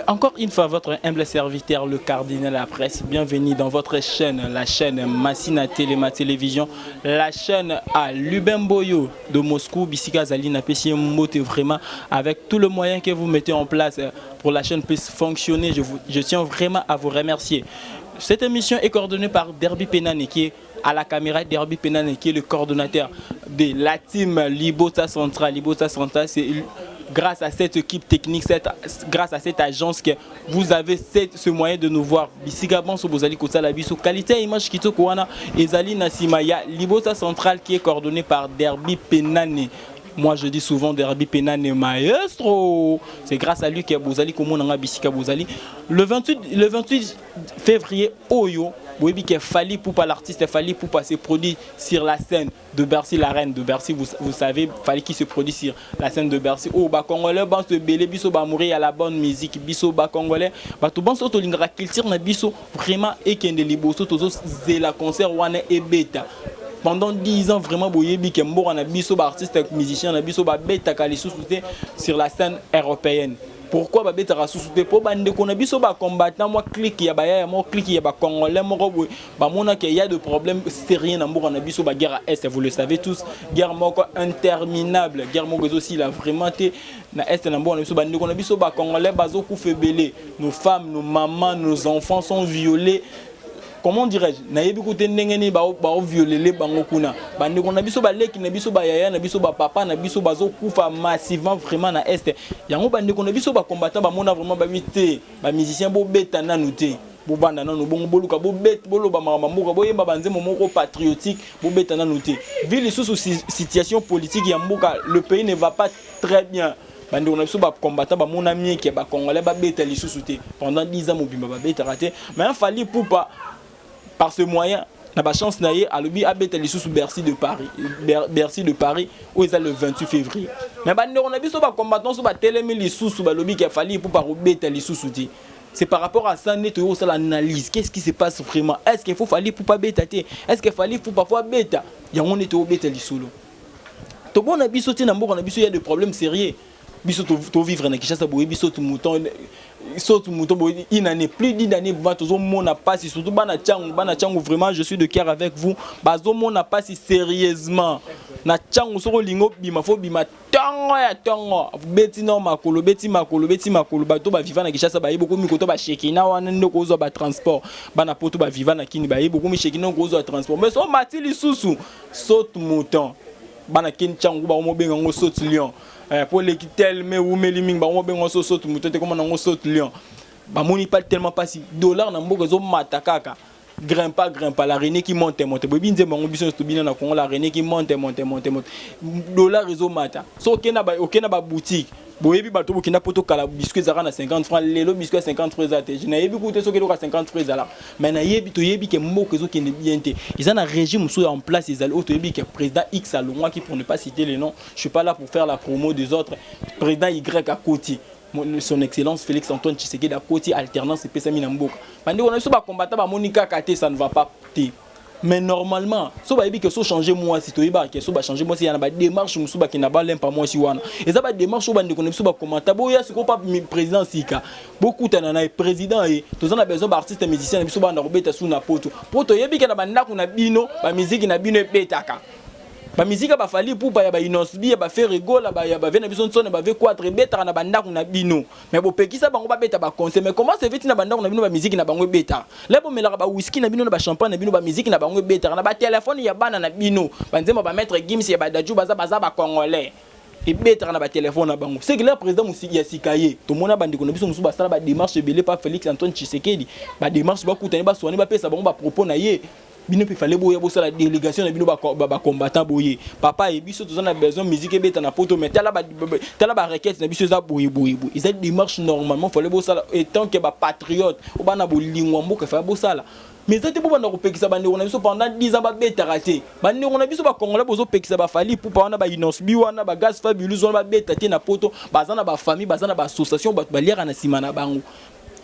Encore une fois, votre humble serviteur, le cardinal la presse. Bienvenue dans votre chaîne, la chaîne Massina Téléma Télévision, la chaîne à Lubemboyo de Moscou. Bissika Zalina Pessie Mote vraiment avec tout le moyen que vous mettez en place pour la chaîne puisse fonctionner. Je tiens vraiment à vous remercier. Cette émission est coordonnée par Derby Penane qui est à la caméra. Derby Penane qui est le coordonnateur de la team Libota Central. Libota Central, c'est grâce à cette équipe technique, grâce à cette agence que vous avez ce moyen de nous voir. Bisika Banso Bozali Kosala Biso, qualité image Kitoko Wana, Ezali Nasimaya, Libota Central qui est coordonné par Derby Penane. Moi je dis souvent Derby Penane maestro. C'est grâce à lui que Bozali Komonanga Bisika Bozali. Le 28 février, Oyo. Oui, qu'il fallait pour pas l'artiste, fallait pour pas se produire sur la scène de Bercy, la reine de Bercy. Vous savez, fallait qu'il se produise sur la scène de Bercy. Oh, bah congolais, bah se belé, biso bah mourir à la bonne musique, biso bah congolais, bah tout bon soto lingra culture na biso vraiment et qu'il y liboso tozo la concert wana et bêta. Pendant 10 ans vraiment boyebi que mbora na biso ba artiste musicien na biso ba bêta kali sur la scène européenne. Pourquoi babeta rassousouté pour bande qu'on a biso ba combattant moi clique ya ba ya moi clique ya ba congolais mo ba mona que y a de problèmes sérieux na mboka na biso ba guerre à est, vous le savez tous, guerre moko interminable, guerre moko aussi la vraiment té na est na mboka na biso bande qu'on a biso ba congolais bazo koufebelé, nos femmes, nos mamans, nos enfants sont violés. Comment dirais-je, nayebi kote ndengeni ba violele bango kuna bande ko na biso ba leki na biso ba yaya na biso ba papa na biso bazo kufa massivement vraiment na est yango bande ko na biso ba combattant ba mona vraiment ba vite ba musicien bo beta nanu te bo banda nanu bongo boluka bo bet bolo ba mamamuka bo yemba banze momoko patriotique bo beta nanu te ville sous situation politique ya mboka, le pays ne va pas très bien. Bande on a biso ba combattant ba mona mie ke ba congolais ba beta lisusu te pendant 10 ans mobimba ba beta raté mais il fallait pour pas par ce moyen, n'a pas chance naïe à l'objet à bêter les sous Bercy de Paris, où ils ont le 28 février. Mais on a vu ce combattant sur la télé, mais les sous le lobby qui a fallu pour pas bêter les sous. C'est par rapport à ça, net sur l'analyse. Qu'est-ce qui se passe vraiment? Est-ce qu'il faut falloir pour pas bêter? Est-ce qu'il fallait pour parfois bêter? Il y a on est au bêter les sous. Tout bon a vu sauter dans on a vu il y a des problèmes sérieux. Biso to vivre na Kinshasa boye biso tout mouton boye il n'en est plus d'une année va tout monde n'a pas si surtout bana changu vraiment je suis de cœur avec vous bazo monde n'a pas si sérieusement na changu soko lingo bima fo bima tongo beti no makolo beti makolo bato ba vivre na Kinshasa ba yebo ko mikoto ba shekina wana ndoko zo ba transport bana poto ba vivre na kini ba yebo ko mi shekina ko zo transport mais so matili susu saute mouton bana kin changu ba mo benga ngo saute lion pour les tellement ou meliming ba on bengo so saute mouton te comme na ngo saute lion ba moni pas tellement pas si dollar na mboka zo matakaka grimpe la renée qui monte bobi nze bango biso to bina na Congo la renée qui monte dollar rezo mata so okena ba boutique boyebi bato bokina poto kala biscuit zara na 50 francs lelo biscuit 50 francs zate je na yebi koute so kelo ka 50 francs zala mais na yebi to yebi ke moko zo kende bien te ils ont un régime sous en place ils allaient auto yebi ke président X alongwa qui pour ne pas citer les noms je suis pas là pour faire la promo des autres président Y à côté son excellence Félix Antoine Tshisekedi à côté alternance pesa mina mboka bandi on a so ba combattant ba Monica Kate ça ne va pas te. Mais normalement, so ba yebi que so changer moi si to yeba que so ba changer moi si yana ba démarche musu ba kina ba lempa moi si wana. Et ça ba démarche so ba ndeko so ba commentaire bo ya siko pas président sika. Beaucoup tanana président et tous on a besoin d'artistes musiciens biso ba na robeta sous na poto. Poto yebi que na ba ndako na bino, ba musique na bino betaka. Ba musique ba fali pour ba ya ba inosbi ya ba faire rigole ba ya ba vena biso nsone ba ve 4 betaka na ba ndako na bino. Mais bo pekisa bango ba beta ba concert mais comment c'est fait na ba ndako na bino ba musique na bango beta. Là bo melaka ba whisky na bino na ba champagne na bino ba musique na bango beta na ba téléphone ya bana na bino. Ba nzema ba mettre Gims ya ba daju baza ba congolais. Et beta na ba téléphone na bango. C'est que le président musiki ya sikaye. To mona ba ndeko na biso musu ba sala ba démarche belé pas Félix Antoine Tshisekedi. Ba démarche ba kutani ba soani ba pesa bango ba propos na ye. Bino pe fallait boya bosa la délégation na bino ba combattant boye papa et biso tous on a besoin musique beta na poto mais tala ba requête na biso za boye ils ont démarche normalement fallait bosa étant que ba patriote ou ba na bolingwa mboka fallait bosa la mais ça te pour na kopekisa bande on a biso pendant 10 ans ba beta raté bande on a biso ba congolais bozo pekisa ba fali pour pa on a ba inosbi wana ba gaz fabuleux on ba beta te na poto bazana ba famille bazana ba association ba liera na simana bango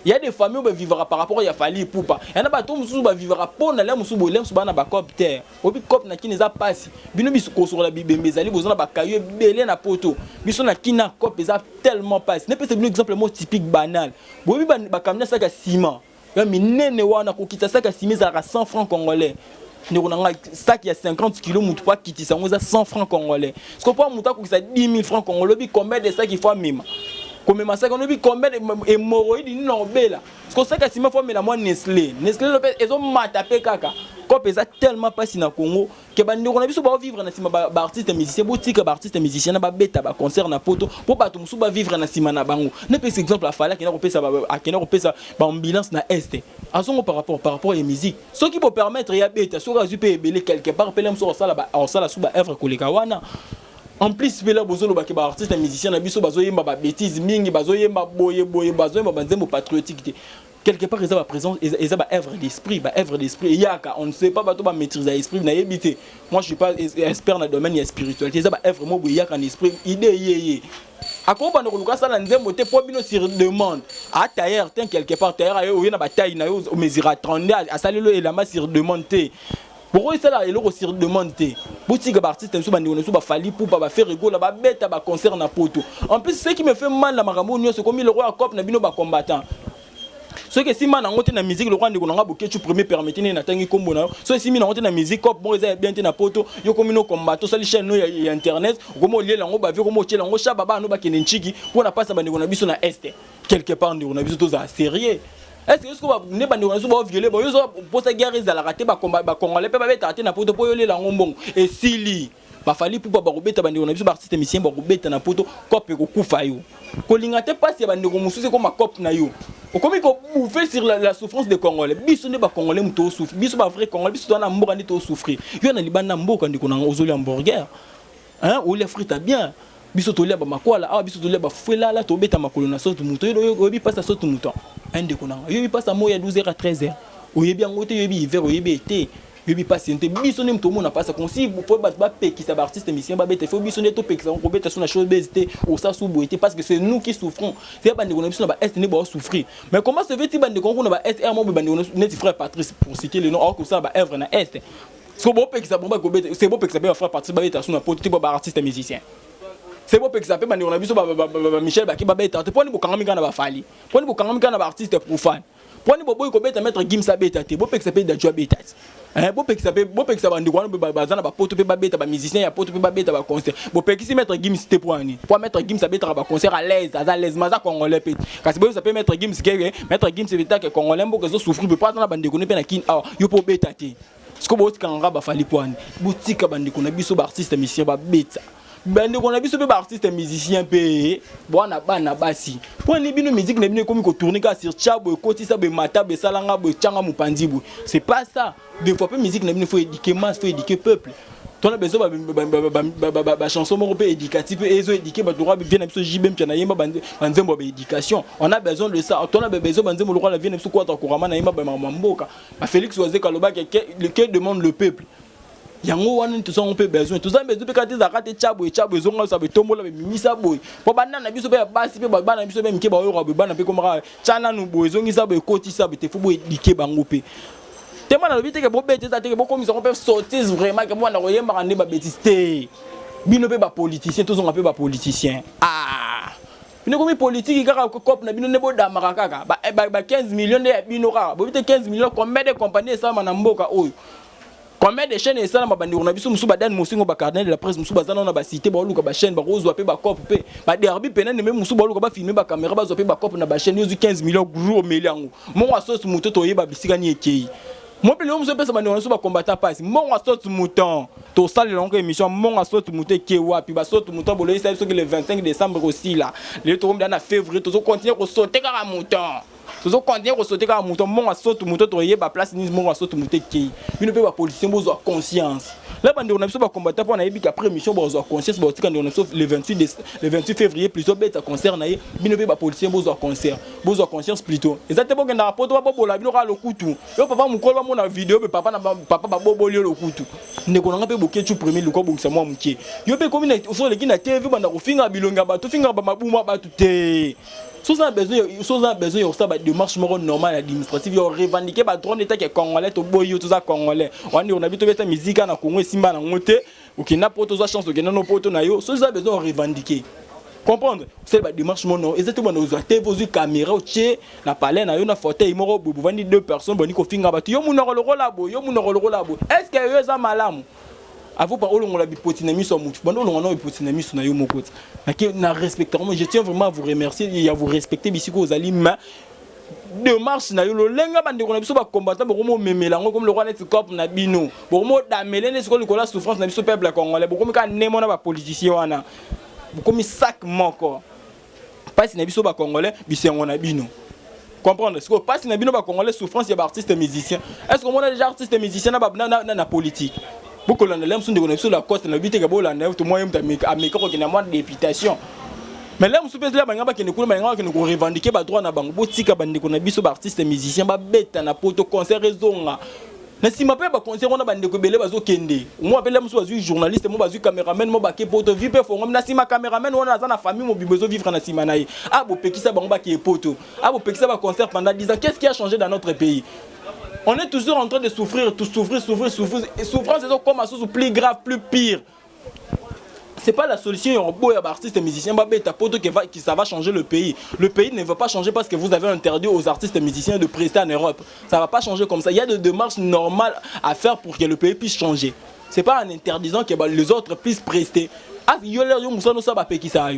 Il y a des familles qui vivra par rapport à Fali Poupa. Il y en a qui vivra pour la musubo lem subana ba cop terre. Obi cop na kini za passe. Bino bisu ko sur la bibembe zali bozona ba kayo belé na poto. Biso na kina cop eza tellement passe. Ne peut être un exemple mo typique banal. Bobi ba kamna ça ka ciment. Ya minene wana ko kita ça ka ciment za 100 francs congolais. Nous avons un sac qui a 50 kg, nous avons 100 francs congolais. Ce qu'on peut monter qui a 10 000 francs congolais, combien de sacs il faut même? Combien de sacs on a combien d'hémorroïdes non bella? Ce qu'on sait que si ma femme est la moi Nestlé, Nestlé ils ont matapé kaka. Comme ils ont tellement passé dans Congo que on a vu souvent vivre dans cima ba artiste musicien, boutique ba artiste musicien na ba beta ba concert na poto pour ba tout musuba vivre dans cima na bango. Ne peut exemple la fala qui n'a repé ça ba ambulance na est. Azongo par rapport à la musique. Ce qui peut permettre ya beta so razu pe belé quelque part pelem so sala ba sala suba œuvre koleka wana. En plus, les artistes et musiciens, ils ont des bêtises, ils ont des patriotiques. Quelque part, ils ont présence, ils ont une œuvre d'esprit. On ne sait pas maîtriser l'esprit. Moi, je ne suis pas expert dans le domaine de la spiritualité. Ils ont une œuvre d'esprit. Idée. À quoi on a ça dans des pour sur demande. À tailleur, quelque part, tailleur, il y a une bataille, mais il y a 30 à saluer et la masse sur demande. Pourquoi ça là, il a aussi demandé. Boutique d'artistes, ils sont fali pour pas faire rigolo, ba bête, ba concert na poto. En plus, ce qui me fait mal la maramounio, c'est comme le roi cop na bino ba combattant. Ce que si man a monté na musique, le roi de Gonanga Boké, tu premier permettre na tangi combo na. Ce si man a monté na musique, cop bon ils bien na poto, yo comme no combattant, ça les chaînes il y a internet, comme lié lango ba vie comme lango cha baba no ba kenenchiki, pour na passe ba ngona biso na est. Quelque part on a biso tous à sérieux. Est-ce que vous avez violé? Vous avez guerre, ils ont raté, congolais, vous avez raté, vous avez la ngombong. Et si il fallait pour pas robeta bandi on a vu artiste musicien ba robeta na poto cop ko kufa yo. Ko lingate pas si bandi ko mususi ko makop na yo. Comme ko bouffer sur la souffrance des congolais. Biso ne ba congolais muto souffrir. Biso ba vrai congolais biso na mboka ndi to souffrir. Yo na libana mboka ndi ko na ozoli hamburger. Hein, ou les frites bien. Biso to leba makwala, ah biso to leba fuela la to beta makolo na soto muto. Yo bi passe soto muto. Un de konanga. Yo bi passe à moya 12h à 13h. Oyebi angote yobi hiver oyebi été. Yobi patiente biso nem to mona passe comme si vous pouvez ba qui ça artiste musicien ba bête faut biso ne to peki ça on bête sur la chose bezité ou ça sous boité parce que c'est nous qui souffrons. C'est pas ndeko na biso na ba est ne ba souffrir. Mais comment se fait-il bande kongo na ba est un membre bande net frère Patrice pour citer le nom alors que ça ba œuvre na est. C'est beau peki ça bon ba ko bête c'est beau peki ça ba frère Patrice ba bête sur na pote ba artiste musicien. C'est beau que ça peut on a vu Michel Baki Babeta te poni bokanga mika na ba fali poni bokanga mika na ba artiste profane poni boboy ko beta mettre Gimsa beta te beau que ça peut da job beta hein beau que ça bandi ko bazana ba poto pe ba beta ba musicien ya poto pe ba beta ba concert beau que si mettre Gims te poani pour mettre Gimsa beta ba concert à l'aise maza congolais pe kasi beau ça peut mettre Gims mettre Gims beta que congolais mbo que zo souffrir pe pas na bandi ko ne pe na kin ah yo po beta te ce que beau kanga ba fali poani boutique bandi ko na biso ba artiste musicien ba beta bande qu'on a vu ce peu artiste musicien pe bwana bana basi pour ni bino musique na bino comme ko tourner ka sur chabo koti ça be mata be salanga be changa mupandibu c'est pas ça des fois peu musique na bino faut éduquer masse faut éduquer peuple ton a besoin ba chanson mo pe éducative et zo éduquer ba droit bien biso jibem tana yemba banzembo ba éducation on a besoin de ça ton a besoin banzembo le roi la vie biso ko ta kurama na yemba ba mamboka ba Félix Oze Kaloba que demande le peuple. Yango wana tout ça on peut besoin tout ça besoin pe kati za kati chabo ezonga ça be tombola be mimisa boy po bana na biso be basi pe bana biso be mike ba yo ba bana pe komara chana nu boy ezongi ça be koti ça be te fu boy dike bango pe tellement na lobite ke bo bete ça te ke bo komisa on peut sortir vraiment ke bo na koyemba kande ba betiste bino pe ba politicien tout ça on peut ba politicien ah bino komi politique kaka cop na bino ne bo damaka kaka ba 15 millions de bino kaka bo bite 15 millions combien de compagnies ça na mboka oyo. Combien de chaînes et ça na bandi on a biso musu badan musingo ba cardinal de la presse musu bazana na ba cité ba luka ba chaîne ba rozo pe ba cop pe ba derby penen même musu ba luka ba filmer ba caméra ba zo pe ba cop na ba chaîne yozu 15 millions gros meliango mon asos muto to yeba bisika ni ekei mo pe le musu pe ça bandi on a so ba combattant passe mon asos mouton to sale longue émission mon asos muto ke wapi ba so mouton bolo ça que le 25 décembre aussi là le to comme dans février to continuer ko sauter ka mouton. Tous on continue à sauter comme mouton, mon à sauter mouton, tu y est, place ni mon à sauter mouton qui, une peu la politicien besoin conscience. Là, on a besoin de combattre pour naïbi après mission pour avoir conscience pour quand on a le 28 février plutôt bête concert naï binobe ba policier bozo concert bozo conscience plutôt exactement que na rapport ba bobola bino ka lokutu yo papa mukolo ba mona vidéo be papa na papa ba bobolio lokutu ndeko nanga pe boketu premier luko bongisa moi mukie yo pe komi na so le kina TV banda ko finga bilonga ba to finga ba mabuma ba tout te Sous un besoin de démarche normale administrative, ils ont revendiqué le droit d'État qui est congolais, tout boyau, tout ça congolais. On a habité la musique na Congo, Simba na Moté, ou qui n'a pas de chance, ou qui n'a pas de nayo. Sous un besoin de revendiquer. Comprendre? C'est la démarche normale. Exactement, nous avons vos caméras, na palais, na yo na fauteuil, moro, vous vendez deux personnes, boni ko finga batu. Yo munoro le rolabo, yo munoro le rolabo. Est-ce que yo za malamu? Avant par on l'a bipotinami sur mon pendant on a bipotinami sur nayo moko na respectement je tiens vraiment à vous remercier et à vous respecter bisiko aux alim de marche nayo lo lenga bande ko na biso ba combattant bomo memela comme le roi net cop na bino bomo damele ne ko la souffrance na biso peuple congolais bomo ka nemo na ba politicien wana bomo sac moko pas na biso ba congolais bisengo na bino comprendre ce que passe na bino ba congolais souffrance ya ba artiste musicien est-ce qu'on a déjà artiste musicien na politique. Beaucoup de gens sont sur la côte, la vie tout moyen de députation. Mais là, on se pose là, on revendiquer le droit à boutique, on artiste musicien, bête, na poto concert raison. Mais si ma père va concert, on a bandé belé bazo kende. Moi appelle moi suis journaliste, moi bazu caméraman, moi baké poto vie pe fo. Na si ma caméraman, on a dans la famille, mon besoin vivre na simanaï. Ah bo pekisa ba ngba ki poto. Ah bo pekisa ba concert pendant 10 ans. Qu'est-ce qui a changé dans notre pays? On est toujours en train de souffrir, souffrir. Et souffrance c'est comme un chose plus grave, plus pire. C'est pas la solution. Il y a un beau artiste et musicien, qui ça va changer le pays. Le pays ne va pas changer parce que vous avez interdit aux artistes et musiciens de prester en Europe. Ça va pas changer comme ça. Il y a des démarches normales à faire pour que le pays puisse changer. C'est pas en interdisant que les autres puissent prester. Ah, il y a qui ça.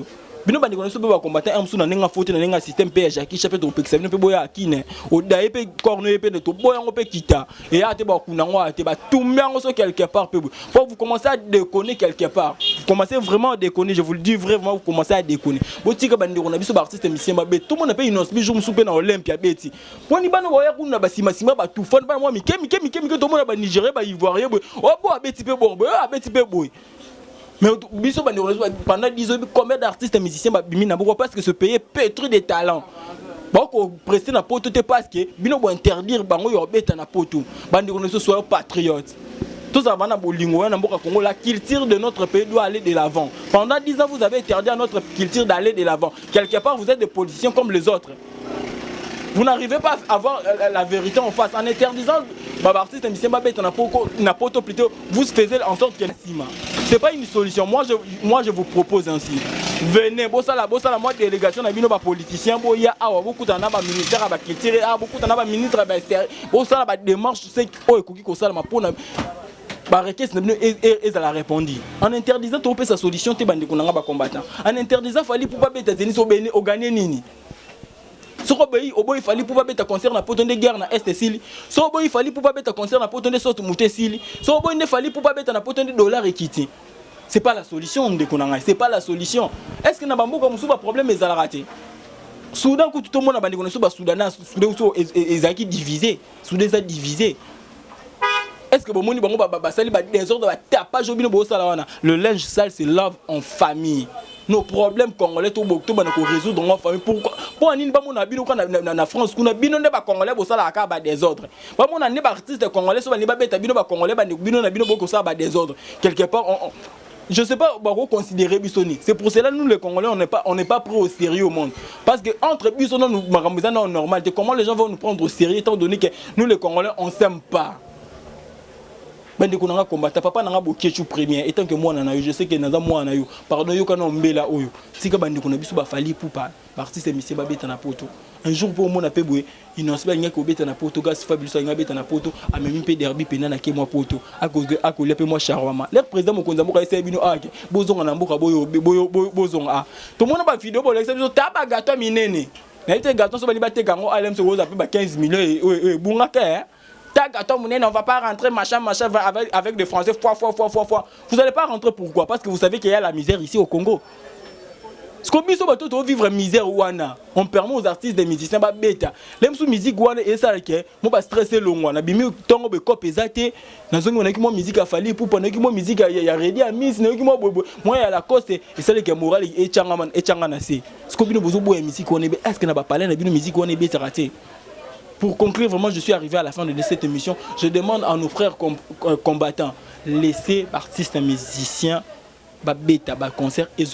Bino bandi kono sobe ba combattre am suna nenga faute na nenga système PSG ki chapé to pekisa bino pe boya akine o daye pe corno pe de to boya ngo pe kita et ate ba kuna ngo ate ba tumba ngo so quelque part pe pour vous commencer à déconner quelque part vous commencez vraiment à déconner je vous le dis vraiment vous commencez à déconner botika bandi kono biso ba artiste musicien ba be tout monde pe innos bi jour musupe na Olympia beti poni bana boya kuna ba sima ba tout fon ba moi mike to monde ba Nigérien ba Ivoirien o bo abeti pe borbo abeti pe boy. Mais pendant 10 ans, combien d'artistes et musiciens pourquoi? Parce que ce pays est pétri de talents. Bon, prester na poto parce que bino bo interdire bango yo beta na poto. Bandi ko soit patriote. Tous avant na bolingo na mboka Congo, la culture de notre pays doit aller de l'avant. Pendant 10 ans, vous avez interdit à notre culture d'aller de l'avant. Quelque part, vous êtes des politiciens comme les autres. Vous n'arrivez pas à avoir la vérité en face. En interdisant artiste na poto plutôt, vous faites en sorte que c'est pas une solution. Moi je vous propose ainsi. Venez, bossala moi délégation na bino ba politicien boya awa beaucoup tana ba ministère ba kitire a beaucoup tana ba ministre ba extérieur. Bossala ba démarche c'est o ekoki ko sala ma pona ba requête na bino et la répondre. En interdisant to pe sa solution te bandi kunanga ba combattant. En interdisant fali pour pas beta zeni so bene o gagner nini. Il fallait pouvoir mettre concert na poton de guerre na est sili. Il fallait pouvoir mettre concert na poton de sorte mouté sili. Il fallait pouvoir mettre na poton de dollars et quitter. C'est pas la solution de konanga, c'est pas la solution. Est-ce que na bambo comme souba problème les a raté? Soudan tout le monde a bandi souba Soudan ezaki divisé, Soudan est divisé. Est-ce que bomoni bango ba sali ba désordre ba tapage obino bo sala wana. Le linge sale c'est love en famille. Nos problèmes congolais tout bana ko résoudre en famille. Pourquoi pour anine ba mona bino na France kuna bino ne ba congolais bo sala ka ba désordre. Ba mona ne ba artiste congolais so ba ne ba beta bino ba congolais ba bino na bino boko sala ba désordre. Quelque part je sais pas ba considérer Bissoni. C'est pour cela nous les Congolais on n'est pas pris au sérieux au monde. Parce que entre Bissoni nous maramuzana en normal, comment les gens vont nous prendre au sérieux étant donné que nous les Congolais on s'aime pas. Bande ko nanga combattre papa nanga bokechu premier étant que moi na yo je sais que naza moi na yo pardon yo kana mbela oyo sika bande ko na biso ba fali poupa artiste monsieur ba beta na poto un jour pour moi na pe boye innocent ngaki ko beta na poto gas fabulous ngaki beta na poto a même pe derby pena na ke moi poto à cause de a ko lepe moi charwama le président mokonza mboka ese bino ake bozonga na mboka boyo bozonga to mona ba vidéo bo l'exemple taba gâteau minene na ite gâteau so ba libate kango alem so za pe ba 15 millions et bunga ka on va pas rentrer machin avec des Français fois. Vous n'allez pas rentrer pourquoi? Parce que vous savez qu'il y a la misère ici au Congo. Ce qu'on dit, c'est vivre misère wana. On permet aux artistes des musiciens ba bêta. Même sous musique wana et ça que moi pas stressé long wana. Bimi tongo be cop ezate. Na zongi on a qui moi musique a fallu pour pendant qui moi musique ya ready à miss, na qui moi moi à la coste et ça que moral et changaman et changana c'est. Ce qu'on dit besoin boire musique on est est-ce que n'a pas parlé na bino musique on est bêta raté. Pour conclure, vraiment, je suis arrivé à la fin de cette émission. Je demande à nos frères combattants, laissez artistes et musiciens bêta, concert et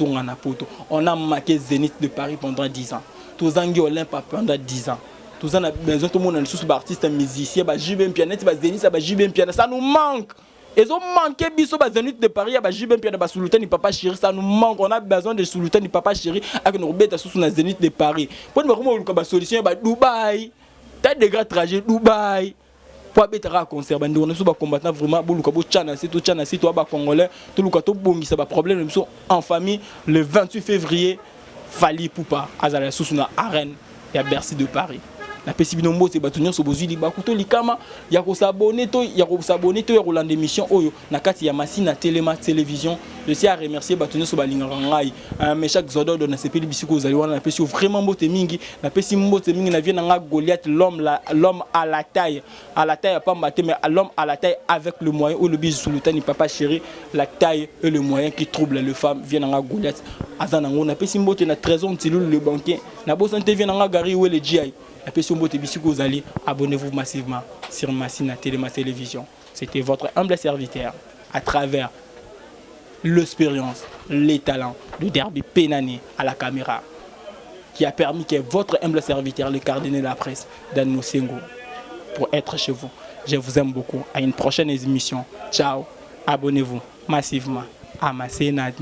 poto. On a marqué Zénith de Paris pendant 10 ans. Tous en Olympe pendant 10 ans. Tous en a besoin tout le monde sous artistes et musiciens, JBM Pianette, Zénith, JBM Pianette. Ça nous manque. Ils ont manqué biso Zénith de Paris, JBM Pianette, Soulutan ni Papa Chéri. Ça nous manque. On a besoin de Soulutan ni Papa Chéri avec nos bêta sous la Zénith de Paris. Pour nous comment solution Dubaï. T'as des grands trajets Dubaï. Pour être à concert, on est combattant vraiment pour le Tchana, c'est tout Tchana, c'est tout Congolais, tout le Kato Bongi, ça va problème. Nous sommes en famille le 28 février. Fali Poupa, Azala Sousuna Arène et à Bercy de Paris. La Pessibinombo, c'est Batunio Sobozuli, Bakuto Likama, Yako s'abonner, Yako l'émission Oyo, Nakati Yamasina télévision. Je tiens à remercier Batunio Sobalingarangai, mais chaque Zodo dans ces pays biscuits, Zaliwana, la Pessi vraiment beau temingi, la Pessi Mbo temingi, la Vienne Goliath, l'homme à la taille à pas mater, mais l'homme à la taille avec le moyen, ou le bis sous le temps, Papa Chéri, la taille et le moyen qui trouble les femmes, viennent en Goliath, Azanango, la Pessi Mbo, na trésor, le banquier, la Bossante vient en Gary ou le GI. Abonnez-vous massivement sur Massina Télévision. C'était votre humble serviteur à travers l'expérience, les talents de Derby Pénané à la caméra qui a permis que votre humble serviteur, le cardinal de la presse, donne nos Sengo pour être chez vous. Je vous aime beaucoup. À une prochaine émission. Ciao. Abonnez-vous massivement à Massina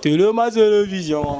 Télévision.